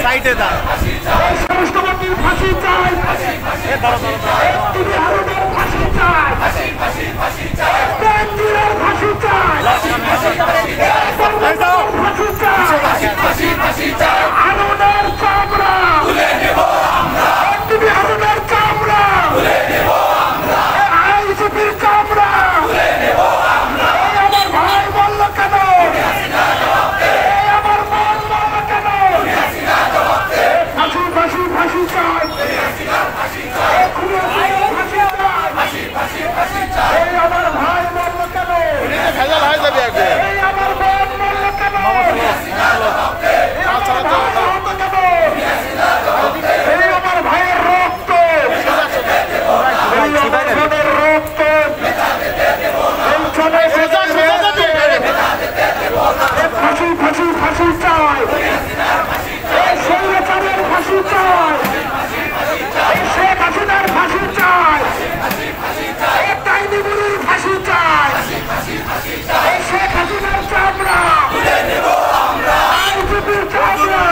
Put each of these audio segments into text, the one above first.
সাইডে দা এই সমস্ত ব্যক্তির ফাঁসি চাই এ দাঁড়া তুমি হারুনের ফাঁসি চাই ফাঁসি চাই বেঞ্জিরের ফাঁসি চাই ফাঁসি চাই হারুনের চামড়া তুলে নেব আমরা তুমি হারুনের চামড়া তুলে নেব আমরা আইজিপির চামড়া তুলে নেব আমরা আমার ভাই বলল কেন ফাঁসি চাই আমার ভাই বলল কেন ভেজাল হয়ে যাবে আমার বোন বলল কেন আমার ভাইয়ের রক্ত ফাঁসি ফাঁসি ফাঁসি চাই সৈন্যচারের ফাঁসি চাই শেখ হাসিনার ফাঁসি চাই ডাইনিগুলির ফাঁসি চাই শেখ হাসিনার চামড়া আইজিপির চামড়া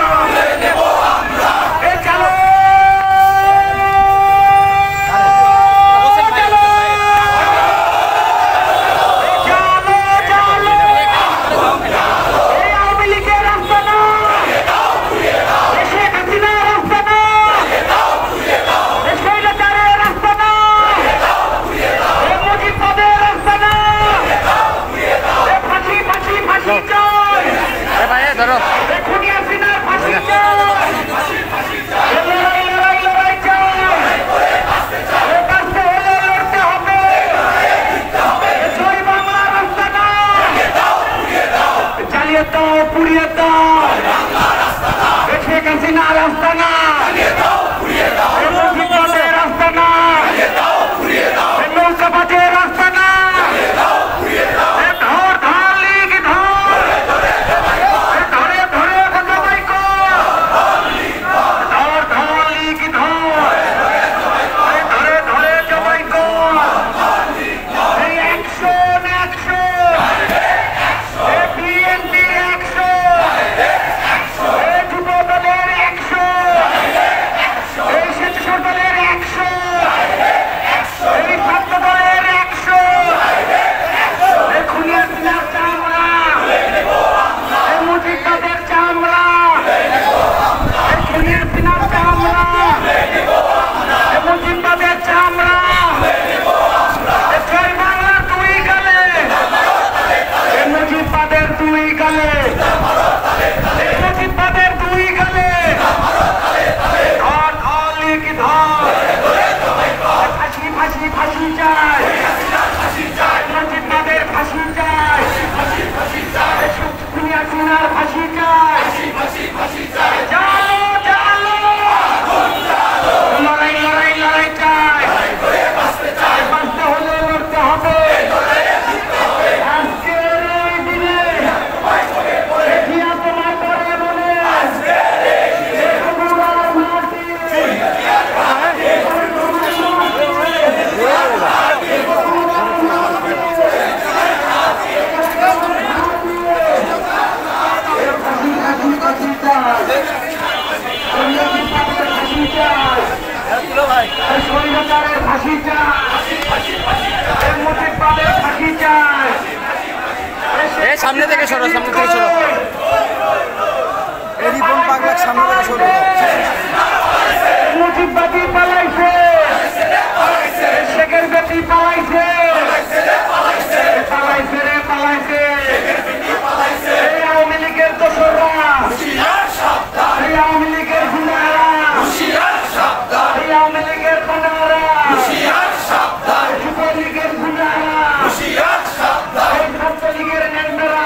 সামনে থেকে সরো রিপন পাগলা সামনে থেকে সরো মুজিববাদী পালাইছে শেখের বেটি পালাইছে এই আওয়ামী লীগের দোসররা এই আওয়ামী লীগের গুন্ডারা এই আওয়ামী লীগের গুন্ডারা যুবলীগের গুন্ডারা এই ছাত্রলীগের নেতারা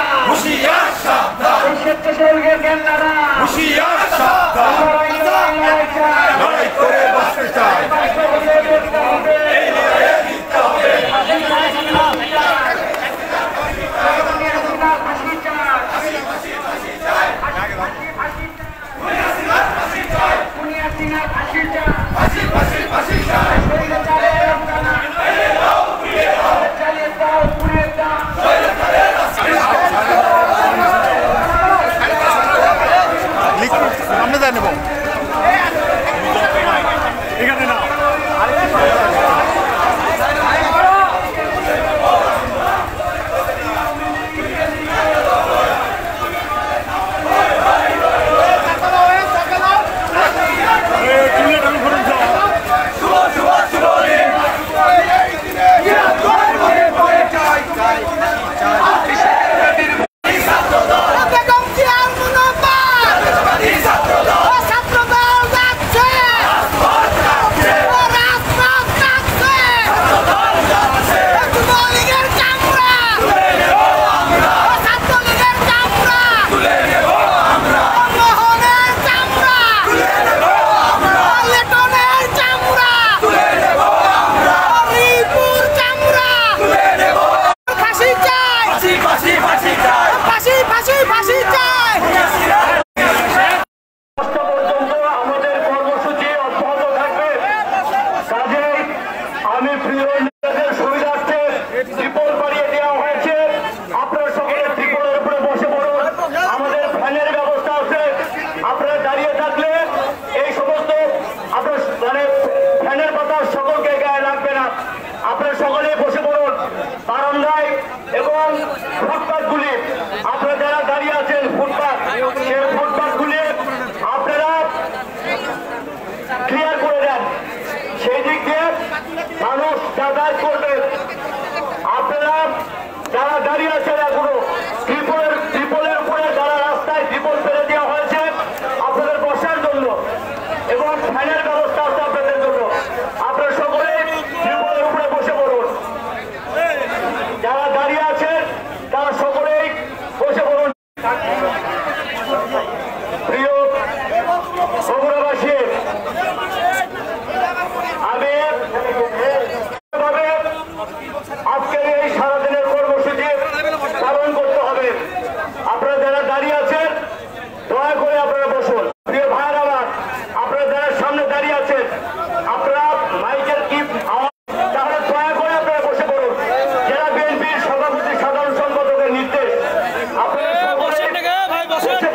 আপনারা বসে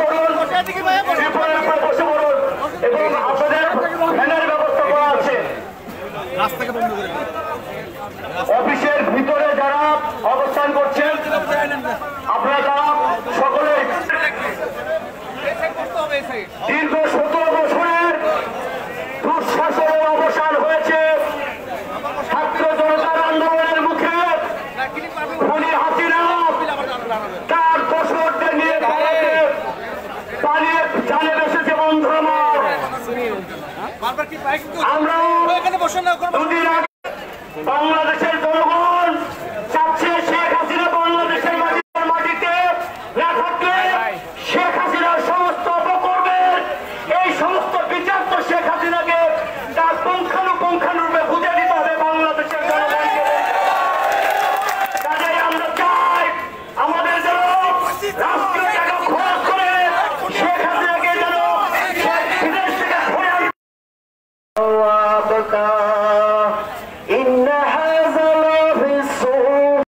পড়ুন, ত্রিপলের উপরে বসে পড়ুন এবং আপনাদের ফ্যানের ব্যবস্থা করা আছে। অফিসের ভিতরে যারা অবস্থান করছেন আপনারা তারা সকলে দীর্ঘ 17 বছরের দুঃশাসনের অবসান হয়েছে। ছাত্র জনতার আন্দোলনের মুখে খুনি হাসিনা তার দোসরদের নিয়ে পালিয়ে জানে এসেছে। বন্ধু আমার, আমরা দুদিন আগে বাংলাদেশের জনগণ চাচ্ছে শেখ হাসিনা বাংলাদেশের মাটিতে না থাকলে শেখ হাসিনার সমস্ত অপকর্মের এই সমস্ত বিচার তো শেখ হাসিনাকে তার পুঙ্খানুপুঙ্খানুরূপে বুঝে দিতে হবে বাংলাদেশের জনগণকে। কাজেই আমরা চাই আমাদের যেন রাষ্ট্রীয় টাকা খরচ করে শেখ হাসিনাকে যেন বিদেশ থেকে ঘুরে